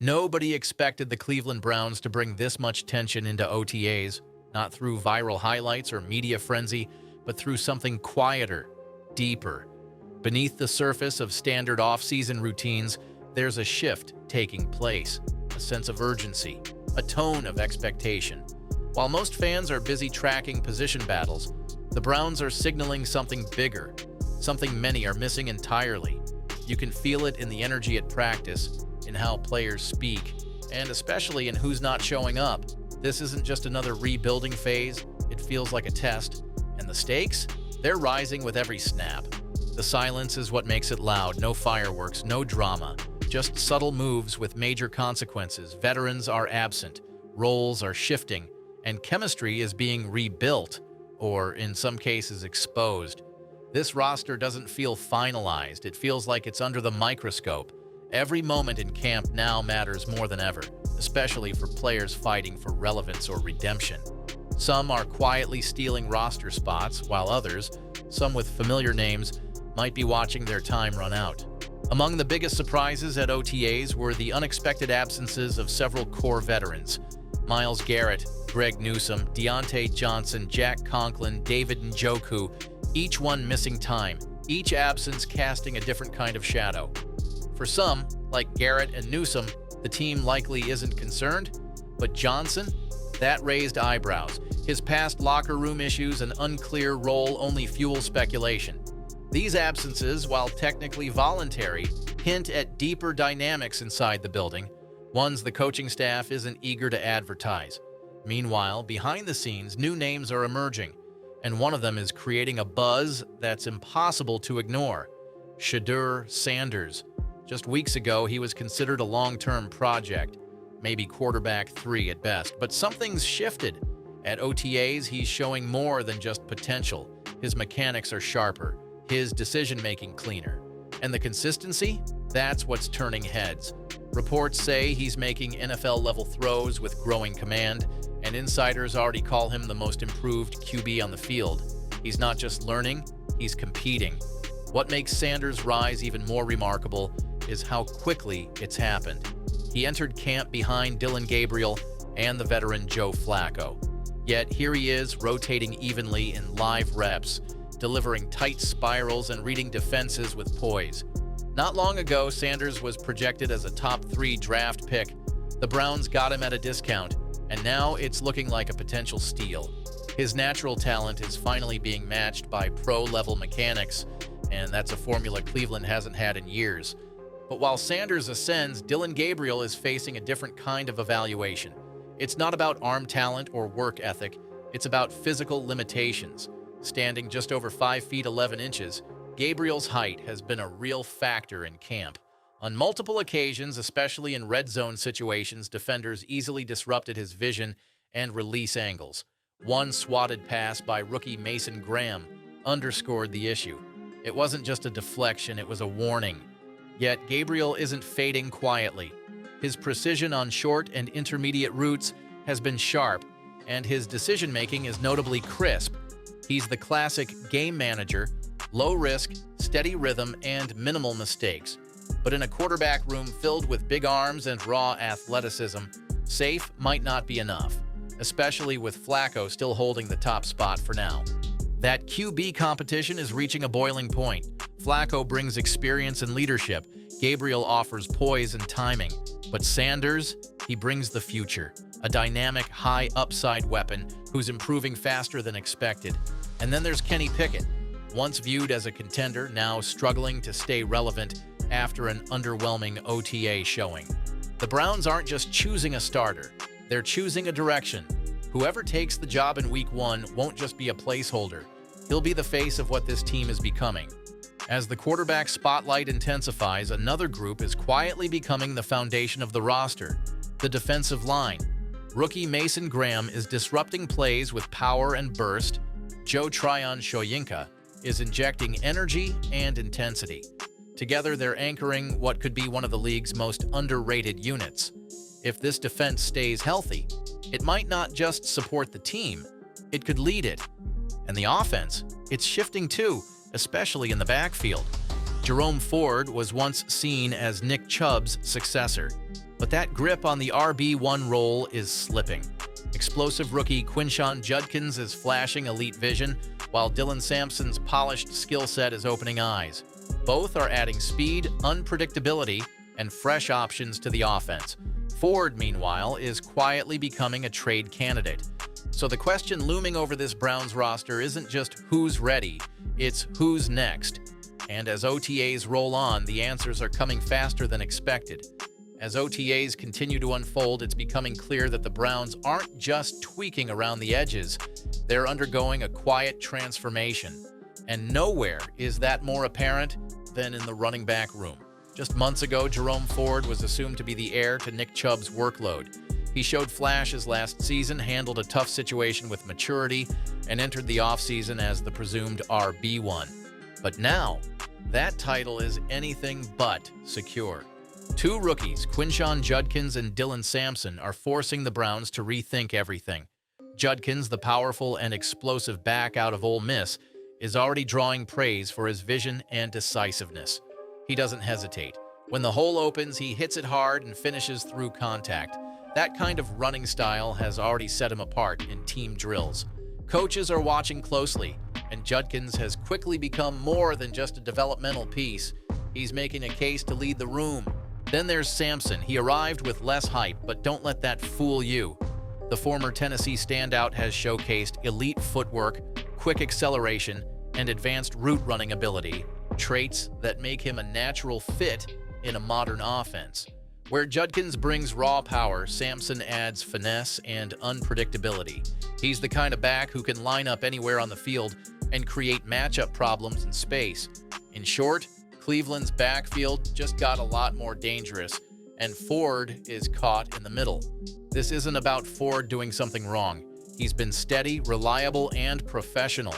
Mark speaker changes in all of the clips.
Speaker 1: Nobody expected the Cleveland Browns to bring this much tension into OTAs, not through viral highlights or media frenzy, but through something quieter, deeper. Beneath the surface of standard off-season routines, there's a shift taking place, a sense of urgency, a tone of expectation. While most fans are busy tracking position battles, the Browns are signaling something bigger, something many are missing entirely. You can feel it in the energy at practice, in how players speak, and especially in who's not showing up. This isn't just another rebuilding phase, it feels like a test. And the stakes? They're rising with every snap. The silence is what makes it loud, no fireworks, no drama, just subtle moves with major consequences. Veterans are absent, roles are shifting, and chemistry is being rebuilt, or in some cases exposed. This roster doesn't feel finalized, it feels like it's under the microscope. Every moment in camp now matters more than ever, especially for players fighting for relevance or redemption. Some are quietly stealing roster spots, while others, some with familiar names, might be watching their time run out. Among the biggest surprises at OTAs were the unexpected absences of several core veterans. Myles Garrett, Greg Newsome, Deontay Johnson, Jack Conklin, David Njoku, each one missing time, each absence casting a different kind of shadow. For some, like Garrett and Newsome, the team likely isn't concerned, but Johnson? That raised eyebrows. His past locker room issues and unclear role only fuel speculation. These absences, while technically voluntary, hint at deeper dynamics inside the building, ones the coaching staff isn't eager to advertise. Meanwhile, behind the scenes, new names are emerging, and one of them is creating a buzz that's impossible to ignore. Shedeur Sanders. Just weeks ago, he was considered a long-term project, maybe quarterback 3 at best, but something's shifted. At OTAs, he's showing more than just potential. His mechanics are sharper, his decision-making cleaner. And the consistency? That's what's turning heads. Reports say he's making NFL-level throws with growing command, and insiders already call him the most improved QB on the field. He's not just learning, he's competing. What makes Sanders' rise even more remarkable is how quickly it's happened. He entered camp behind Dillon Gabriel and the veteran Joe Flacco. Yet here he is, rotating evenly in live reps, delivering tight spirals and reading defenses with poise. Not long ago, Sanders was projected as a top 3 draft pick. The Browns got him at a discount, and now it's looking like a potential steal. His natural talent is finally being matched by pro-level mechanics, and that's a formula Cleveland hasn't had in years. But while Sanders ascends, Dillon Gabriel is facing a different kind of evaluation. It's not about arm talent or work ethic, it's about physical limitations. Standing just over 5 feet 11 inches, Gabriel's height has been a real factor in camp. On multiple occasions, especially in red zone situations, defenders easily disrupted his vision and release angles. One swatted pass by rookie Mason Graham underscored the issue. It wasn't just a deflection, it was a warning. Yet Gabriel isn't fading quietly. His precision on short and intermediate routes has been sharp, and his decision-making is notably crisp. He's the classic game manager, low risk, steady rhythm, and minimal mistakes. But in a quarterback room filled with big arms and raw athleticism, safe might not be enough, especially with Flacco still holding the top spot for now. That QB competition is reaching a boiling point. Flacco brings experience and leadership. Gabriel offers poise and timing. But Sanders, he brings the future. A dynamic, high upside weapon who's improving faster than expected. And then there's Kenny Pickett, once viewed as a contender, now struggling to stay relevant after an underwhelming OTA showing. The Browns aren't just choosing a starter, they're choosing a direction. Whoever takes the job in Week 1 won't just be a placeholder. He'll be the face of what this team is becoming. As the quarterback spotlight intensifies, another group is quietly becoming the foundation of the roster, the defensive line. Rookie Mason Graham is disrupting plays with power and burst. Joe Tryon-Shoyinka is injecting energy and intensity. Together, they're anchoring what could be one of the league's most underrated units. If this defense stays healthy, it might not just support the team, it could lead it. And the offense, it's shifting too, especially in the backfield. Jerome Ford was once seen as Nick Chubb's successor. But that grip on the RB1 role is slipping. Explosive rookie Quinshon Judkins is flashing elite vision, while Dillon Sampson's polished skill set is opening eyes. Both are adding speed, unpredictability, and fresh options to the offense. Ford, meanwhile, is quietly becoming a trade candidate. So the question looming over this Browns roster isn't just who's ready, it's who's next. And as OTAs roll on, the answers are coming faster than expected. As OTAs continue to unfold, it's becoming clear that the Browns aren't just tweaking around the edges, they're undergoing a quiet transformation. And nowhere is that more apparent than in the running back room. Just months ago, Jerome Ford was assumed to be the heir to Nick Chubb's workload. He showed flashes last season, handled a tough situation with maturity, and entered the offseason as the presumed RB1. But now, that title is anything but secure. Two rookies, Quinshon Judkins and Dillon Sampson, are forcing the Browns to rethink everything. Judkins, the powerful and explosive back out of Ole Miss, is already drawing praise for his vision and decisiveness. He doesn't hesitate. When the hole opens, he hits it hard and finishes through contact. That kind of running style has already set him apart in team drills. Coaches are watching closely, and Judkins has quickly become more than just a developmental piece. He's making a case to lead the room. Then there's Sampson. He arrived with less hype, but don't let that fool you. The former Tennessee standout has showcased elite footwork, quick acceleration, and advanced route running ability, traits that make him a natural fit in a modern offense. Where Judkins brings raw power, Sampson adds finesse and unpredictability. He's the kind of back who can line up anywhere on the field and create matchup problems in space. In short, Cleveland's backfield just got a lot more dangerous, and Ford is caught in the middle. This isn't about Ford doing something wrong. He's been steady, reliable, and professional.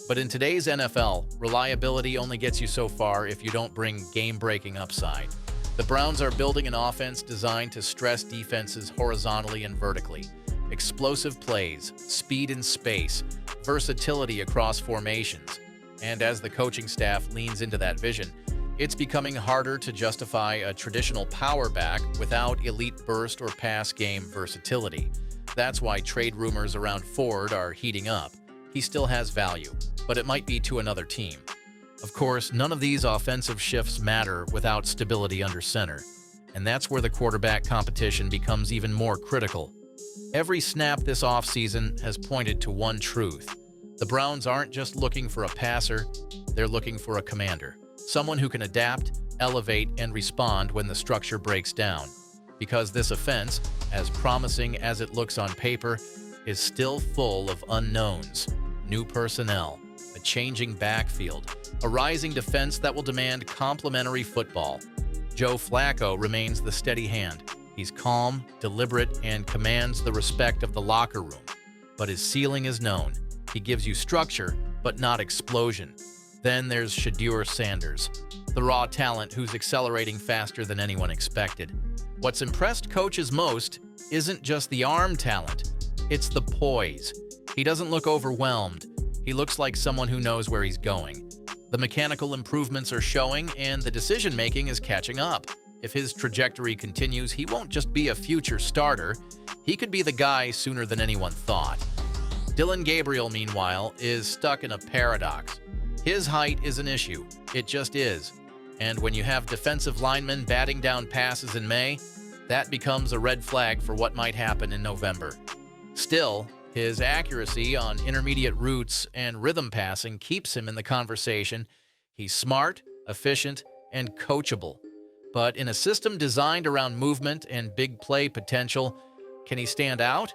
Speaker 1: But in today's NFL, reliability only gets you so far if you don't bring game-breaking upside. The Browns are building an offense designed to stress defenses horizontally and vertically. Explosive plays, speed in space, versatility across formations. And as the coaching staff leans into that vision, it's becoming harder to justify a traditional power back without elite burst or pass game versatility. That's why trade rumors around Ford are heating up. He still has value, but it might be to another team. Of course, none of these offensive shifts matter without stability under center, and that's where the quarterback competition becomes even more critical. Every snap this offseason has pointed to one truth. The Browns aren't just looking for a passer, they're looking for a commander. Someone who can adapt, elevate, and respond when the structure breaks down. Because this offense, as promising as it looks on paper, is still full of unknowns. New personnel, a changing backfield, a rising defense that will demand complementary football. Joe Flacco remains the steady hand. He's calm, deliberate, and commands the respect of the locker room. But his ceiling is known. He gives you structure, but not explosion. Then there's Shedeur Sanders, the raw talent who's accelerating faster than anyone expected. What's impressed coaches most isn't just the arm talent, it's the poise. He doesn't look overwhelmed. He looks like someone who knows where he's going. The mechanical improvements are showing, and the decision-making is catching up. If his trajectory continues, he won't just be a future starter. He could be the guy sooner than anyone thought. Dillon Gabriel, meanwhile, is stuck in a paradox. His height is an issue. It just is. And when you have defensive linemen batting down passes in May, that becomes a red flag for what might happen in November. Still, his accuracy on intermediate routes and rhythm passing keeps him in the conversation. He's smart, efficient, and coachable. But in a system designed around movement and big play potential, can he stand out?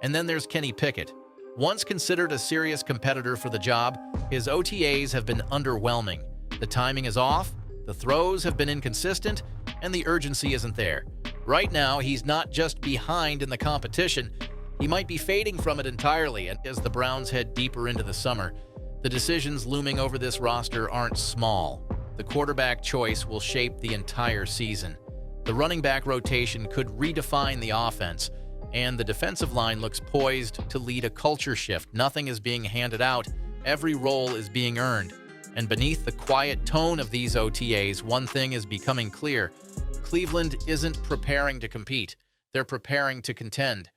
Speaker 1: And then there's Kenny Pickett. Once considered a serious competitor for the job, his OTAs have been underwhelming. The timing is off, the throws have been inconsistent, and the urgency isn't there. Right now, he's not just behind in the competition, he might be fading from it entirely. And as the Browns head deeper into the summer, the decisions looming over this roster aren't small. The quarterback choice will shape the entire season. The running back rotation could redefine the offense, and the defensive line looks poised to lead a culture shift. Nothing is being handed out, every role is being earned. And beneath the quiet tone of these OTAs, one thing is becoming clear. Cleveland isn't preparing to compete. They're preparing to contend.